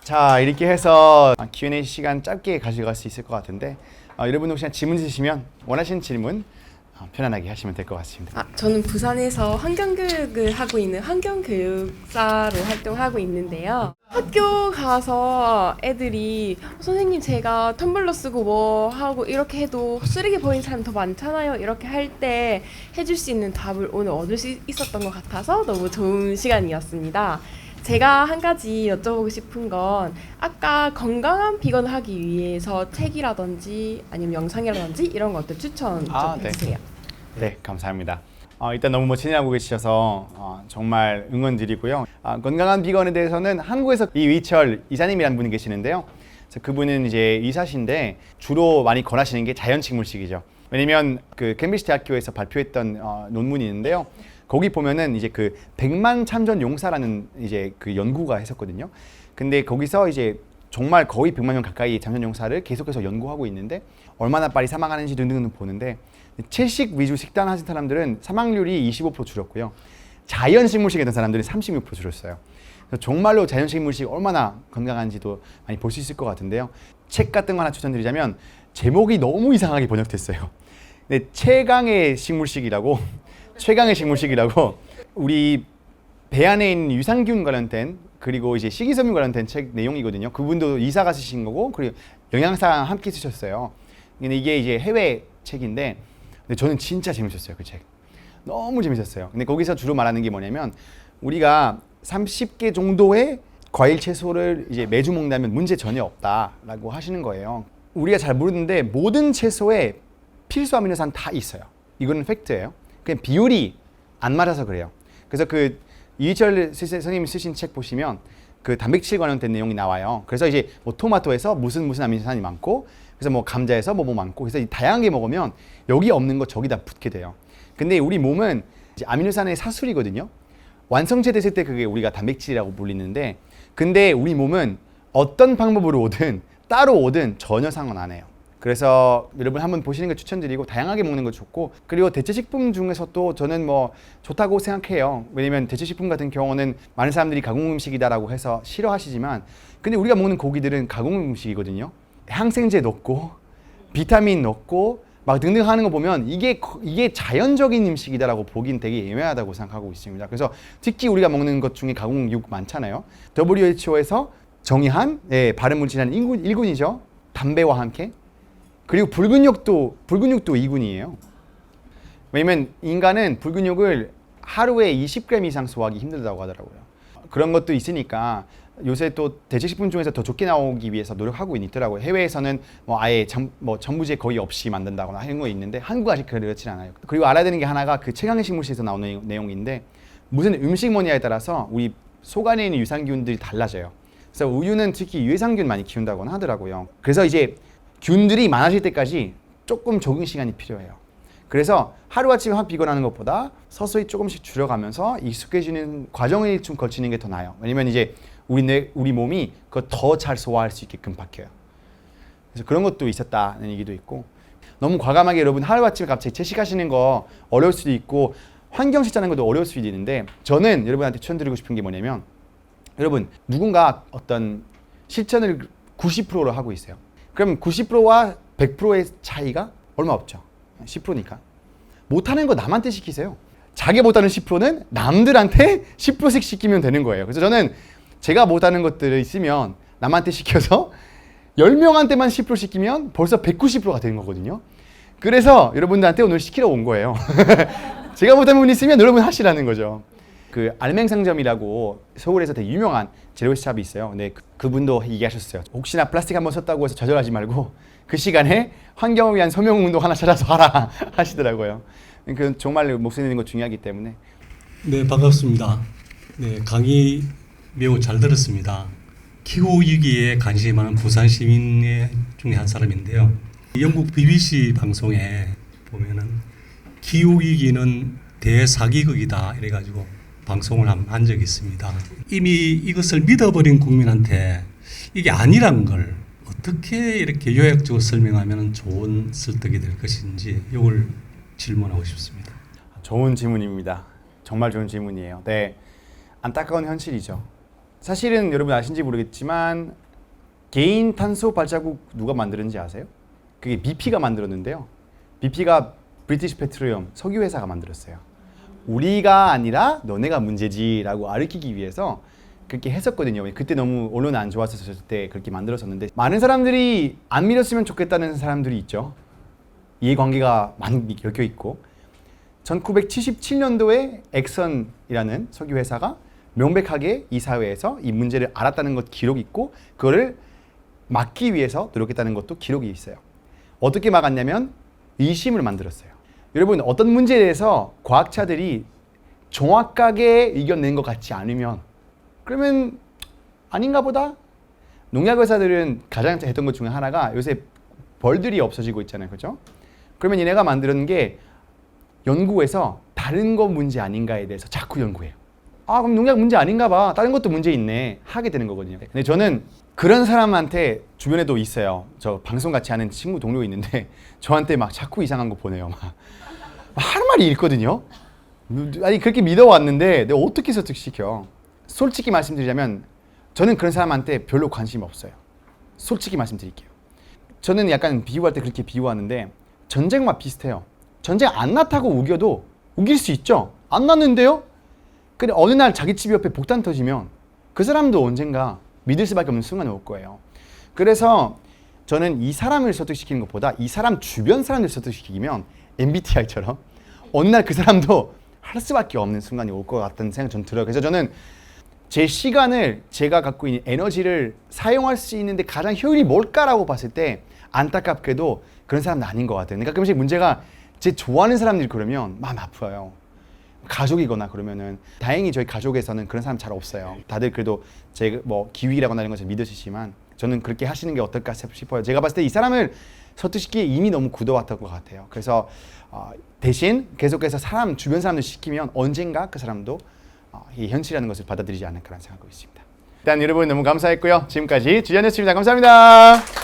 자, 이렇게 해서 Q&A 시간 짧게 가져갈 수 있을 것 같은데 여러분 혹시 질문 있으시면 원하시는 질문 편안하게 하시면 될 것 같습니다. 저는 부산에서 환경교육을 하고 있는 환경교육사로 활동하고 있는데요. 학교 가서 애들이 선생님 제가 텀블러 쓰고 뭐 하고 이렇게 해도 쓰레기 버리는 사람 더 많잖아요. 이렇게 할 때 해줄 수 있는 답을 오늘 얻을 수 있었던 것 같아서 너무 좋은 시간이었습니다. 제가 한 가지 여쭤보고 싶은 건 아까 건강한 비건을 하기 위해서 책이라든지 아니면 영상이라든지 이런 것들 추천 좀 해주세요. 네, 감사합니다. 일단 너무 진행하고 계셔서 정말 응원드리고요. 건강한 비건에 대해서는 한국에서 이위철 이사님이라는 분이 계시는데요. 그래서 그분은 이제 의사신데 주로 많이 권하시는 게 자연식물식이죠. 왜냐면 그 캠브리지 대학교에서 발표했던 논문이 있는데요. 거기 보면은 이제 그 100만 참전 용사라는 이제 그 연구가 했었거든요. 근데 거기서 이제 정말 거의 100만 명 가까이 참전 용사를 계속해서 연구하고 있는데 얼마나 빨리 사망하는지 등등 보는데 채식 위주 식단 하신 사람들은 사망률이 25% 줄었고요. 자연식물식 했던 사람들은 36% 줄었어요. 그래서 정말로 자연식물식 얼마나 건강한지도 많이 볼 수 있을 것 같은데요. 책 같은 거 하나 추천드리자면 제목이 너무 이상하게 번역됐어요. 근데 최강의 식물식이라고 우리 배 안에 있는 유산균 관련된 그리고 이제 식이섬유 관련된 책 내용이거든요. 그분도 이사가 쓰신 거고 그리고 영양사랑 함께 쓰셨어요. 근데 이게 이제 해외 책인데 근데 저는 진짜 재밌었어요. 그 책 너무 재밌었어요. 근데 거기서 주로 말하는 게 뭐냐면 우리가 30개 정도의 과일 채소를 이제 매주 먹는다면 문제 전혀 없다라고 하시는 거예요. 우리가 잘 모르는데 모든 채소에 필수 아미노산 다 있어요. 이거는 팩트예요. 그냥 비율이 안 맞아서 그래요. 그래서 그 이희철 선생님이 쓰신 책 보시면 그 단백질 관련된 내용이 나와요. 그래서 이제 뭐 토마토에서 무슨 아미노산이 많고 그래서 뭐 감자에서 뭐 많고 그래서 다양하게 먹으면 여기 없는 거 저기다 붙게 돼요. 근데 우리 몸은 이제 아미노산의 사슬이거든요. 완성체 됐을 때 그게 우리가 단백질이라고 불리는데 근데 우리 몸은 어떤 방법으로 오든 따로 오든 전혀 상관 안 해요. 그래서 여러분 한번 보시는 거 추천드리고 다양하게 먹는 거 좋고 그리고 대체식품 중에서도 저는 뭐 좋다고 생각해요. 왜냐면 대체식품 같은 경우는 많은 사람들이 가공 음식이다라고 해서 싫어하시지만 근데 우리가 먹는 고기들은 가공 음식이거든요. 항생제 넣고 비타민 넣고 막 등등 하는 거 보면 이게 자연적인 음식이다라고 보긴 되게 애매하다고 생각하고 있습니다. 그래서 특히 우리가 먹는 것 중에 가공육 많잖아요. WHO에서 정의한 발암 물질한 1군이죠. 담배와 함께. 그리고 불근육도 2군이에요. 왜냐면 인간은 불근육을 하루에 20g 이상 소화하기 힘들다고 하더라고요. 그런 것도 있으니까 요새 또 대체식품 중에서 더 좋게 나오기 위해서 노력하고 있더라고요. 해외에서는 뭐 아예 전부제 거의 없이 만든다거나 하는 거 있는데 한국 아직 그렇진 않아요. 그리고 알아야 되는 게 하나가 그 최강의 식물식에서 나오는 내용인데 무슨 음식 뭐냐에 따라서 우리 속 안에 있는 유산균들이 달라져요. 그래서 우유는 특히 유해상균 많이 키운다고는 하더라고요. 그래서 이제 균들이 많아질 때까지 조금 적응 시간이 필요해요. 그래서 하루아침에 확 비건하는 것보다 서서히 조금씩 줄여가면서 익숙해지는 과정을 좀 거치는 게 더 나아요. 왜냐면 이제 우리 몸이 그거 더 잘 소화할 수 있게끔 바뀌어요. 그래서 그런 것도 있었다는 얘기도 있고 너무 과감하게 여러분 하루아침에 갑자기 채식하시는 거 어려울 수도 있고 환경식사하는 것도 어려울 수도 있는데 저는 여러분한테 추천드리고 싶은 게 뭐냐면 여러분 누군가 어떤 실천을 90%로 하고 있어요. 그럼 90%와 100%의 차이가 얼마 없죠. 10%니까. 못하는 거 남한테 시키세요. 자기 못하는 10%는 남들한테 10%씩 시키면 되는 거예요. 그래서 저는 제가 못하는 것들이 있으면 남한테 시켜서 10명한테만 10% 시키면 벌써 190%가 되는 거거든요. 그래서 여러분들한테 오늘 시키러 온 거예요. 제가 못하는 분이 있으면 여러분 하시라는 거죠. 그 알맹상점이라고 서울에서 되게 유명한 제로웨이스트 샵이 있어요. 근데 그분도 얘기하셨어요. 혹시나 플라스틱 한번 썼다고 해서 좌절하지 말고 그 시간에 환경을 위한 서명운동 하나 찾아서 하라 하시더라고요. 그 정말 목소리 내는 거 중요하기 때문에. 네, 반갑습니다. 네, 강의 매우 잘 들었습니다. 기후 위기에 관심이 많은 부산 시민 중에 한 사람인데요. 영국 BBC 방송에 보면은 기후 위기는 대사기극이다 이래가지고 방송을 한 적이 있습니다. 이미 이것을 믿어버린 국민한테 이게 아니란 걸 어떻게 이렇게 요약적으로 설명하면 좋은 설득이 될 것인지 이걸 질문하고 싶습니다. 좋은 질문입니다. 정말 좋은 질문이에요. 네, 안타까운 현실이죠. 사실은 여러분 아신지 모르겠지만 개인 탄소 발자국 누가 만들었는지 아세요? 그게 BP가 만들었는데요. BP가 브리티시 페트로리엄 석유 회사가 만들었어요. 우리가 아니라 너네가 문제지라고 알리키기 위해서 그렇게 했었거든요. 그때 너무 언론 안 좋았었을 때 그렇게 만들었었는데 많은 사람들이 안 믿었으면 좋겠다는 사람들이 있죠. 이해관계가 많이 엮여 있고 1977년도에 엑선이라는 석유 회사가 명백하게 이 사회에서 이 문제를 알았다는 것 기록이 있고 그거를 막기 위해서 노력했다는 것도 기록이 있어요. 어떻게 막았냐면 의심을 만들었어요. 여러분 어떤 문제에 대해서 과학자들이 정확하게 이겨낸 것 같지 않으면 그러면 아닌가 보다? 농약 회사들은 가장 했던 것 중에 하나가 요새 벌들이 없어지고 있잖아요. 그렇죠? 그러면 얘네가 만드는 게 연구에서 다른 거 문제 아닌가에 대해서 자꾸 연구해요. 아 그럼 농약 문제 아닌가 봐. 다른 것도 문제 있네. 하게 되는 거거든요. 근데 저는 그런 사람한테 주변에도 있어요. 저 방송 같이 하는 친구 동료 있는데 저한테 막 자꾸 이상한 거 보내요. 막 하는 말이 있거든요. 아니 그렇게 믿어왔는데 내가 어떻게 설득시켜? 솔직히 말씀드리자면 저는 그런 사람한테 별로 관심이 없어요. 솔직히 말씀드릴게요. 저는 약간 비유할 때 그렇게 비유하는데 전쟁과 비슷해요. 전쟁 안 났다고 우겨도 우길 수 있죠. 안 났는데요? 근데 어느 날 자기 집 옆에 폭탄 터지면 그 사람도 언젠가 믿을 수밖에 없는 순간이 올 거예요. 그래서 저는 이 사람을 설득시키는 것보다 이 사람 주변 사람들 설득시키면 MBTI처럼 어느 날 그 사람도 할 수밖에 없는 순간이 올 것 같다는 생각이 전 들어요. 그래서 저는 제 시간을 제가 갖고 있는 에너지를 사용할 수 있는데 가장 효율이 뭘까라고 봤을 때 안타깝게도 그런 사람은 아닌 것 같아요. 그러니까 가끔씩 문제가 제 좋아하는 사람들이 그러면 마음 아파요. 가족이거나 그러면은 다행히 저희 가족에서는 그런 사람 잘 없어요. 다들 그래도 제 뭐 기획이라거나 이런 것을 믿으시지만 저는 그렇게 하시는 게 어떨까 싶어요. 제가 봤을 때 이 사람을 설득시키기에 이미 너무 굳어왔던 것 같아요. 그래서 대신 계속해서 주변 사람들 시키면 언젠가 그 사람도 이 현실이라는 것을 받아들이지 않을까라는 생각하고 있습니다. 일단 여러분 너무 감사했고요. 지금까지 주연이었습니다. 감사합니다.